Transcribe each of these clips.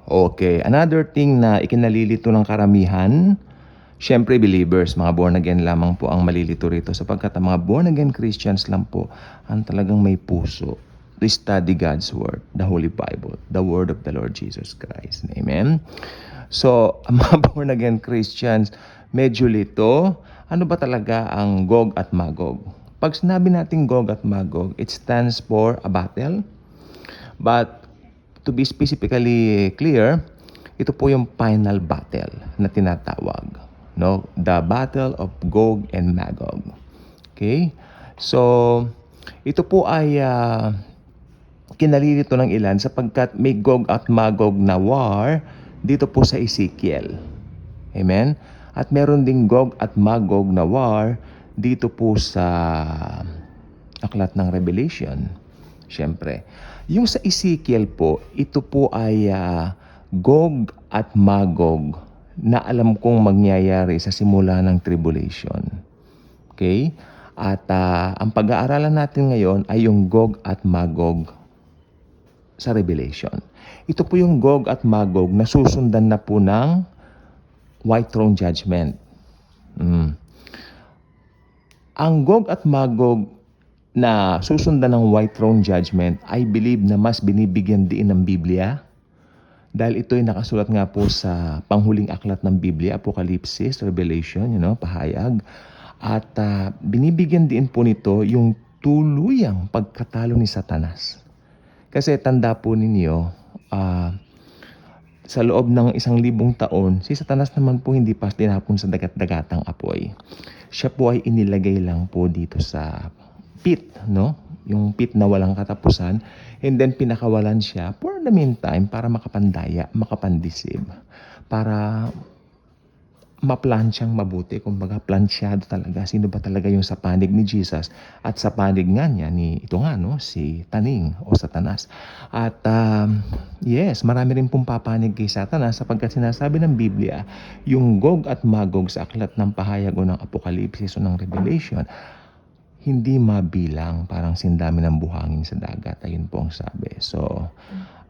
Okay, another thing na ikinalilito ng karamihan, siyempre believers, mga born again lamang po ang malilito rito sapagkat ang mga born again Christians lang po ang talagang may puso to study God's Word, the Holy Bible, the Word of the Lord Jesus Christ. Amen? So, ang mga born again Christians, medyo lito. Ano ba talaga ang Gog at Magog? Pag sinabi natin Gog at Magog, it stands for a battle. But to be specifically clear, ito po yung final battle na tinatawag, no? The Battle of Gog and Magog. Okay? So, ito po ay kinalilito ng ilan sapagkat may Gog at Magog na war dito po sa Ezekiel. Amen? At meron ding Gog at Magog na war dito po sa aklat ng Revelation. Siyempre. Yung sa Ezekiel po, ito po ay Gog at Magog na alam kong mangyayari sa simula ng tribulation. Okay? At ang pag-aaralan natin ngayon ay yung Gog at Magog sa Revelation. Ito po yung Gog at Magog na susundan na po ng White Throne Judgment. Ang Gog at Magog na susundan ng White Throne Judgment, I believe na mas binibigyan din ng Biblia. Dahil ito ay nakasulat nga po sa panghuling aklat ng Biblia, Apocalypse, Revelation, pahayag. At binibigyan din po nito yung tuluyang pagkatalo ni Satanas. Kasi tanda po ninyo, sa loob ng 1,000 taon, si Satanas naman po hindi pa tinapon sa dagat-dagatang apoy. Siya po ay inilagay lang po dito sa pit, no? Yung pit na walang katapusan, and then pinakawalan siya for the meantime para makapandaya, makapandeceive, para maplansyang mabuti, kumbaga plansyado talaga sino ba talaga yung sa panig ni Jesus at sa panig nga niya ni ito nga no si Taning o Satanas. At yes, marami rin pong papanig kay Satanas sapagkat sinasabi ng Biblia yung Gog at Magog sa aklat ng pahayag o ng Apocalypse o ng Revelation hindi mabilang, parang sindami ng buhangin sa dagat. Ayun po ang sabi. So,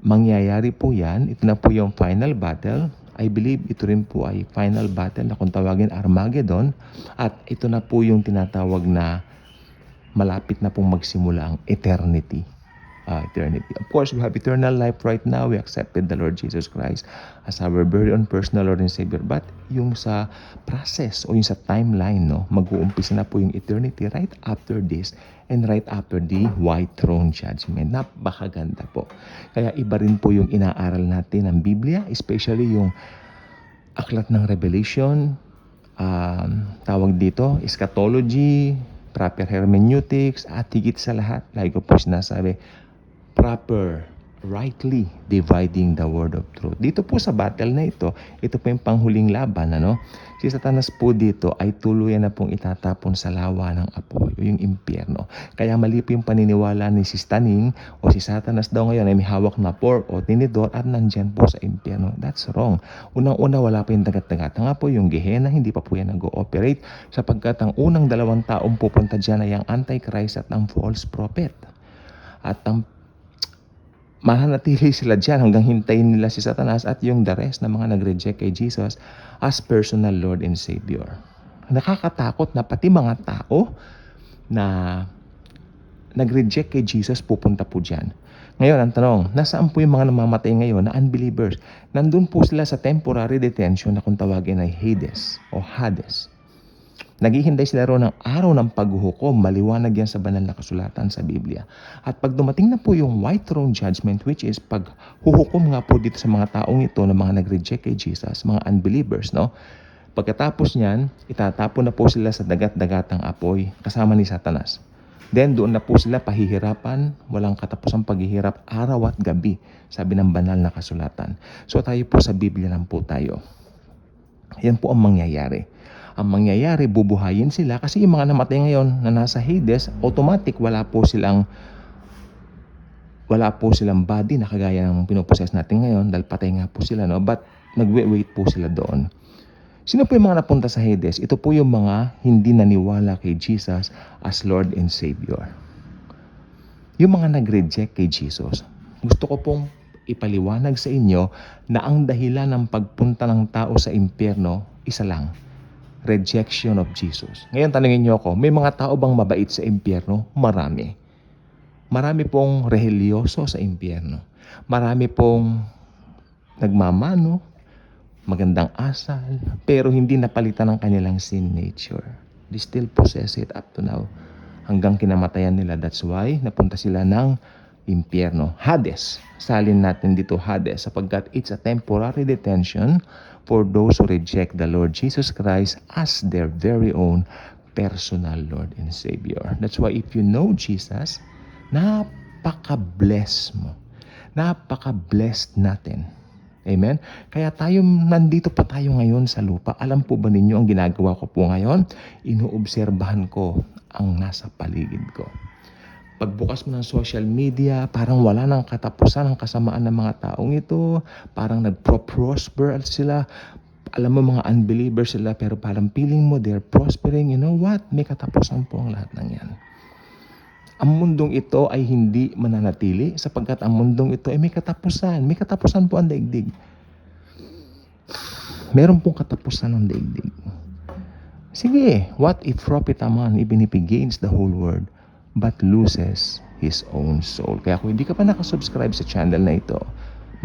mangyayari po yan. Ito na po yung final battle. I believe ito rin po ay final battle na kung tawagin Armageddon. At ito na po yung tinatawag na malapit na pong magsimula ang eternity. Eternity. Of course, we have eternal life right now. We accepted the Lord Jesus Christ as our very own personal Lord and Savior. But yung sa process o yung sa timeline, no, mag-uumpisa na po yung eternity right after this and right after the White Throne Judgment. Napakaganda po. Kaya iba rin po yung inaaral natin ng Biblia, especially yung aklat ng Revelation, tawag dito, eschatology, proper hermeneutics, at higit sa lahat, like ko po sinasabi, proper, rightly dividing the word of truth. Dito po sa battle na ito po yung panghuling laban, ano? Si Satanas po dito ay tuluyan na pong itatapon sa lawa ng apoy o yung impyerno. Kaya mali po yung paniniwala ni si Taning o si Satanas daw ngayon ay may hawak na fork o tinidor at nandyan po sa impyerno. That's wrong. Unang-una wala pa yung dagat-dagat. Nga po yung Gehenna, hindi pa po yan nag-ooperate sapagkat ang unang 2 taong pupunta dyan ay ang Antichrist at ang false prophet. At ang mananatili sila dyan hanggang hintayin nila si Satanas at yung the rest na mga nag-reject kay Jesus as personal Lord and Savior. Nakakatakot na pati mga tao na nag-reject kay Jesus pupunta po dyan. Ngayon, ang tanong, nasaan po yung mga namamatay ngayon na unbelievers? Nandun po sila sa temporary detention na kung tawagin ay Hades o Hades. Naghihintay sila roon ng araw ng paghuhukom. Maliwanag yan sa banal na kasulatan sa Biblia. At pag dumating na po yung White Throne Judgment, which is paghuhukom nga po dito sa mga taong ito na mga nag-reject kay Jesus, mga unbelievers, no? Pagkatapos niyan, itatapon na po sila sa dagat-dagatang apoy kasama ni Satanas. Then doon na po sila pahihirapan, walang katapusang paghihirap araw at gabi, sabi ng banal na kasulatan. So tayo po sa Biblia lang po tayo. Yan po ang mangyayari. Ang mangyayari, bubuhayin sila kasi yung mga namatay ngayon na nasa Hades, automatic wala po silang body na kagaya ng pinoposes natin ngayon dahil patay nga po sila, no? But nagwe-wait po sila doon. Sino po yung mga napunta sa Hades? Ito po yung mga hindi naniwala kay Jesus as Lord and Savior. Yung mga nag-reject kay Jesus. Gusto ko pong ipaliwanag sa inyo na ang dahilan ng pagpunta ng tao sa impyerno, isa lang, rejection of Jesus. Ngayon tanungin niyo ako, may mga tao bang mabait sa impyerno? Marami. Marami pong religyoso sa impyerno. Marami pong nagmamano, magandang asal, pero hindi napalitan ng kanilang sin nature. They still possess it up to now. Hanggang kinamatayan nila. That's why napunta sila ng impyerno. Hades. Salin natin dito Hades sapagkat it's a temporary detention for those who reject the Lord Jesus Christ as their very own personal Lord and Savior. That's why if you know Jesus, napaka-bless mo. Napaka-blessed natin. Amen? Kaya nandito pa tayo ngayon sa lupa. Alam po ba ninyo ang ginagawa ko po ngayon? Inuobserbahan ko ang nasa paligid ko. Pagbukas mo ng social media, parang wala nang katapusan ang kasamaan ng mga taong ito. Parang nagpro-prosper sila. Alam mo, mga unbelievers sila, pero parang feeling mo they're prospering. You know what? May katapusan po ang lahat ng yan. Ang mundong ito ay hindi mananatili sapagkat ang mundong ito ay may katapusan. May katapusan po ang daigdig. Meron pong katapusan ang daigdig. Sige, what if profit a man even if he gains the whole world but loses his own soul? Kaya kung hindi ka pa nakasubscribe sa channel na ito,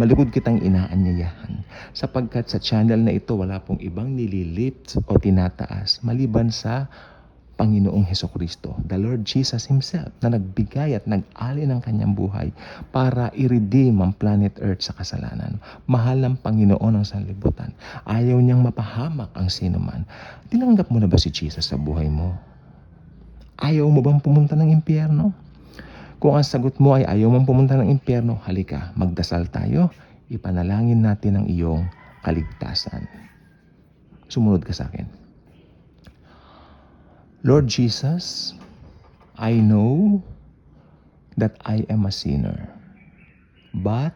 malikod kitang inaanyayahan. Sapagkat sa channel na ito, wala pong ibang nililift o tinataas maliban sa Panginoong Hesukristo, the Lord Jesus Himself, na nagbigay at nag-alay ng kanyang buhay para i-redeem ang planet Earth sa kasalanan. Mahal ng Panginoon ang sanlibutan. Ayaw niyang mapahamak ang sinuman. Tinanggap mo na ba si Jesus sa buhay mo? Ayaw mo bang pumunta ng impyerno? Kung ang sagot mo ay ayaw mong pumunta ng impyerno, halika, magdasal tayo, ipanalangin natin ang iyong kaligtasan. Sumunod ka sa akin. Lord Jesus, I know that I am a sinner, but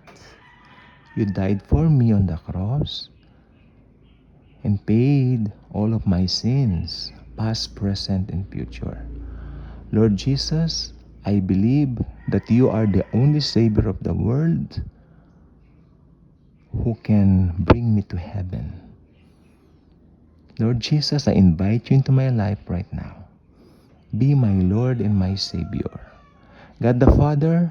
you died for me on the cross and paid all of my sins, past, present, and future. Lord Jesus, I believe that you are the only Savior of the world who can bring me to heaven. Lord Jesus, I invite you into my life right now. Be my Lord and my Savior. God the Father,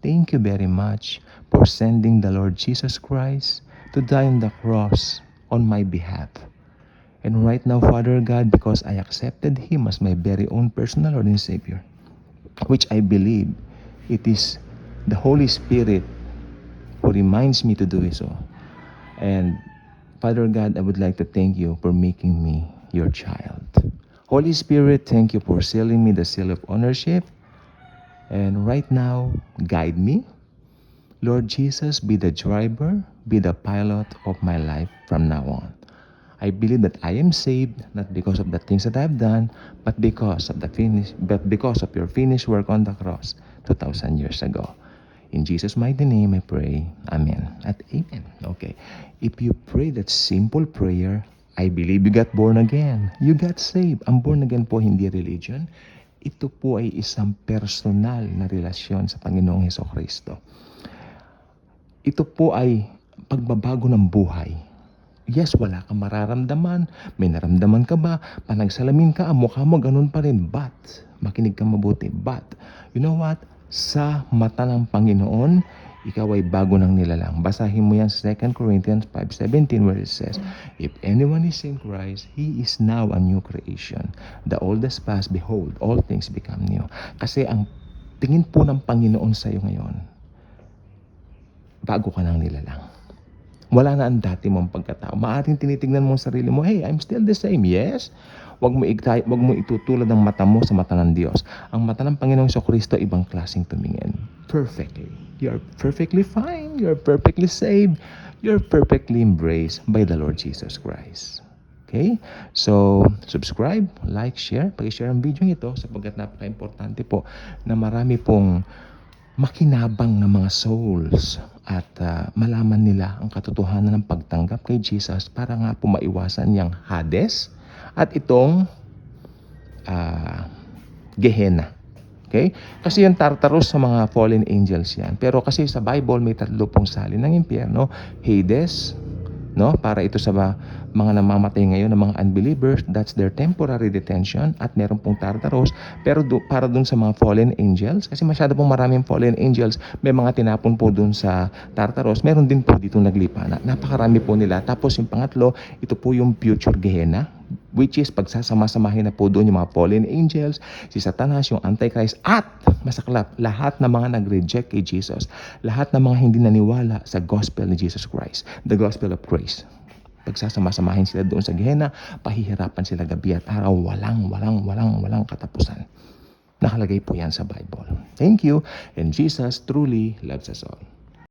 thank you very much for sending the Lord Jesus Christ to die on the cross on my behalf. And right now, Father God, because I accepted Him as my very own personal Lord and Savior, which I believe it is the Holy Spirit who reminds me to do so. And Father God, I would like to thank you for making me your child. Holy Spirit, thank you for sealing me the seal of ownership. And right now, guide me. Lord Jesus, be the driver, be the pilot of my life from now on. I believe that I am saved not because of the things that I have done, but because of your finished work on the cross 2,000 years ago. In Jesus' mighty name I pray. Amen. At amen. Okay. If you pray that simple prayer, I believe you got born again. You got saved. Ang born again po hindi religion. Ito po ay isang personal na relasyon sa Panginoong Hesukristo. Ito po ay pagbabago ng buhay. Yes, wala kang mararamdaman. May naramdaman ka ba? Panagsalamin ka, mukha mo ganun pa rin. But, makinig ka mabuti. But, you know what? Sa mata ng Panginoon, ikaw ay bago ng nilalang. Basahin mo yan sa 2 Corinthians 5:17 where it says, if anyone is in Christ, he is now a new creation. The old has passed, behold, all things become new. Kasi ang tingin po ng Panginoon sa iyo ngayon, bago ka ng nilalang. Wala na ang dati mong pagkatao. Maaring tinitingnan mo ang sarili mo, hey, I'm still the same. Yes. Wag mo itutulad ang mata mo sa mata ng Diyos. Ang mata ng Panginoong Jesucristo, ibang klaseng tumingin. Perfectly. You're perfectly fine. You're perfectly saved. You're perfectly embraced by the Lord Jesus Christ. Okay? So, subscribe, like, share. Pag-share ang video ito sapagkat napaka-importante po na marami pong makinabang ng mga souls at malaman nila ang katotohanan ng pagtanggap kay Jesus para nga po maiwasan niyang Hades at itong Gehenna. Okay? Kasi yung Tartarus sa mga fallen angels yan. Pero kasi sa Bible may tatlo pong salin ng impyerno, Hades, no? Para ito sa mga namamatay ngayon ng mga unbelievers, that's their temporary detention, at meron pong Tartarus, pero para dun sa mga fallen angels, kasi masyado pong maraming fallen angels, may mga tinapon po dun sa Tartarus, meron din po dito naglipa na. Napakarami po nila. Tapos yung pangatlo, ito po yung future Gehenna, which is pagsasama-samahin na po doon yung mga fallen angels, si Satanas, yung Antichrist, at masaklap, lahat ng mga nag-reject kay Jesus, lahat ng mga hindi naniwala sa gospel ni Jesus Christ, the gospel of grace. Pagsasama-samahin sila doon sa Gehenna, pahihirapan sila gabi at araw, walang katapusan. Nakalagay po yan sa Bible. Thank you, and Jesus truly loves us all.